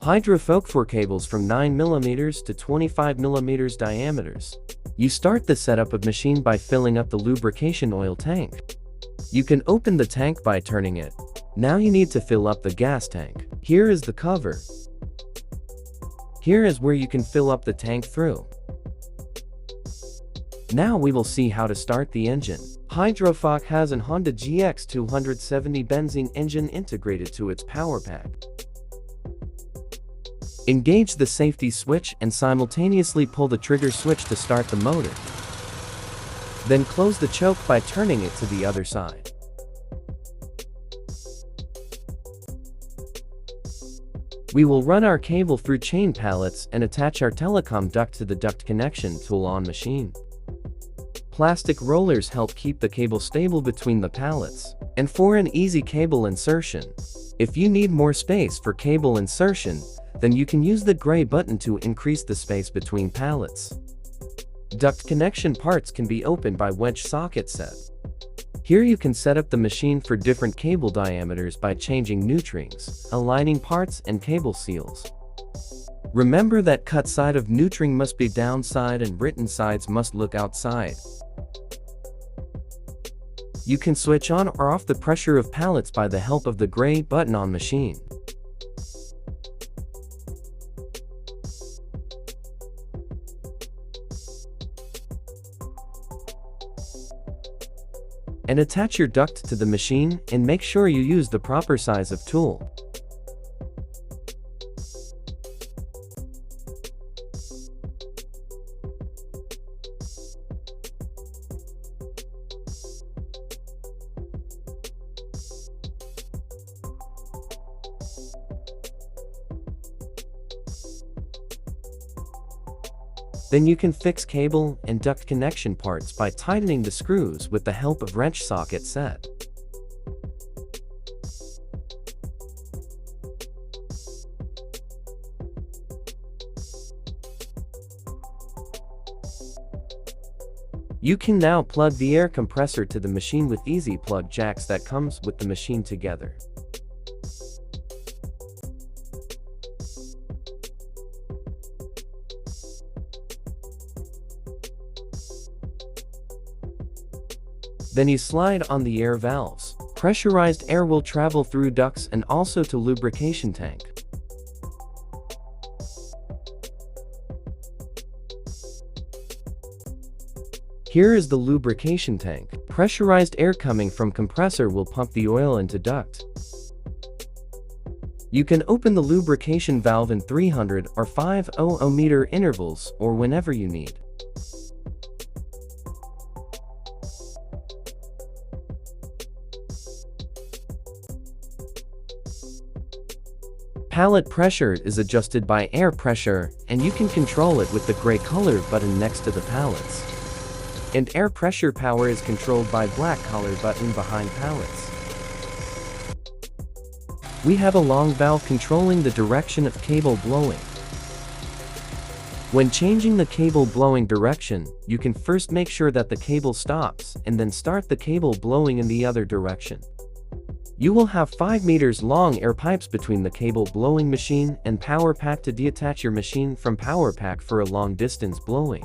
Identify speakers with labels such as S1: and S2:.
S1: HidroFOK for cables from 9mm to 25mm diameters. You start the setup of machine by filling up the lubrication oil tank. You can open the tank by turning it. Now you need to fill up the gas tank. Here is the cover. Here is where you can fill up the tank through. Now we will see how to start the engine. HidroFOK has an Honda GX-270 Benzine Engine integrated to its power pack. Engage the safety switch and simultaneously pull the trigger switch to start the motor. Then close the choke by turning it to the other side. We will run our cable through chain pallets and attach our telecom duct to the duct connection tool on machine. Plastic rollers help keep the cable stable between the pallets. And for an easy cable insertion, if you need more space for cable insertion, then you can use the gray button to increase the space between pallets. Duct connection parts can be opened by wedge socket set. Here you can set up the machine for different cable diameters by changing nutrings, aligning parts and cable seals. Remember that cut side of nutring must be downside and written sides must look outside. You can switch on or off the pressure of pallets by the help of the gray button on machine. And attach your duct to the machine and make sure you use the proper size of tool. Then you can fix cable and duct connection parts by tightening the screws with the help of wrench socket set. You can now plug the air compressor to the machine with easy plug jacks that comes with the machine together. Then you slide on the air valves. Pressurized air will travel through ducts and also to lubrication tank. Here is the lubrication tank. Pressurized air coming from compressor will pump the oil into duct. You can open the lubrication valve in 300 or 500 meter intervals or whenever you need. Pallet pressure is adjusted by air pressure, and you can control it with the gray color button next to the pallets. And air pressure power is controlled by black color button behind pallets. We have a long valve controlling the direction of cable blowing. When changing the cable blowing direction, you can first make sure that the cable stops and then start the cable blowing in the other direction. You will have 5 meters long air pipes between the cable blowing machine and power pack to detach your machine from power pack for a long distance blowing.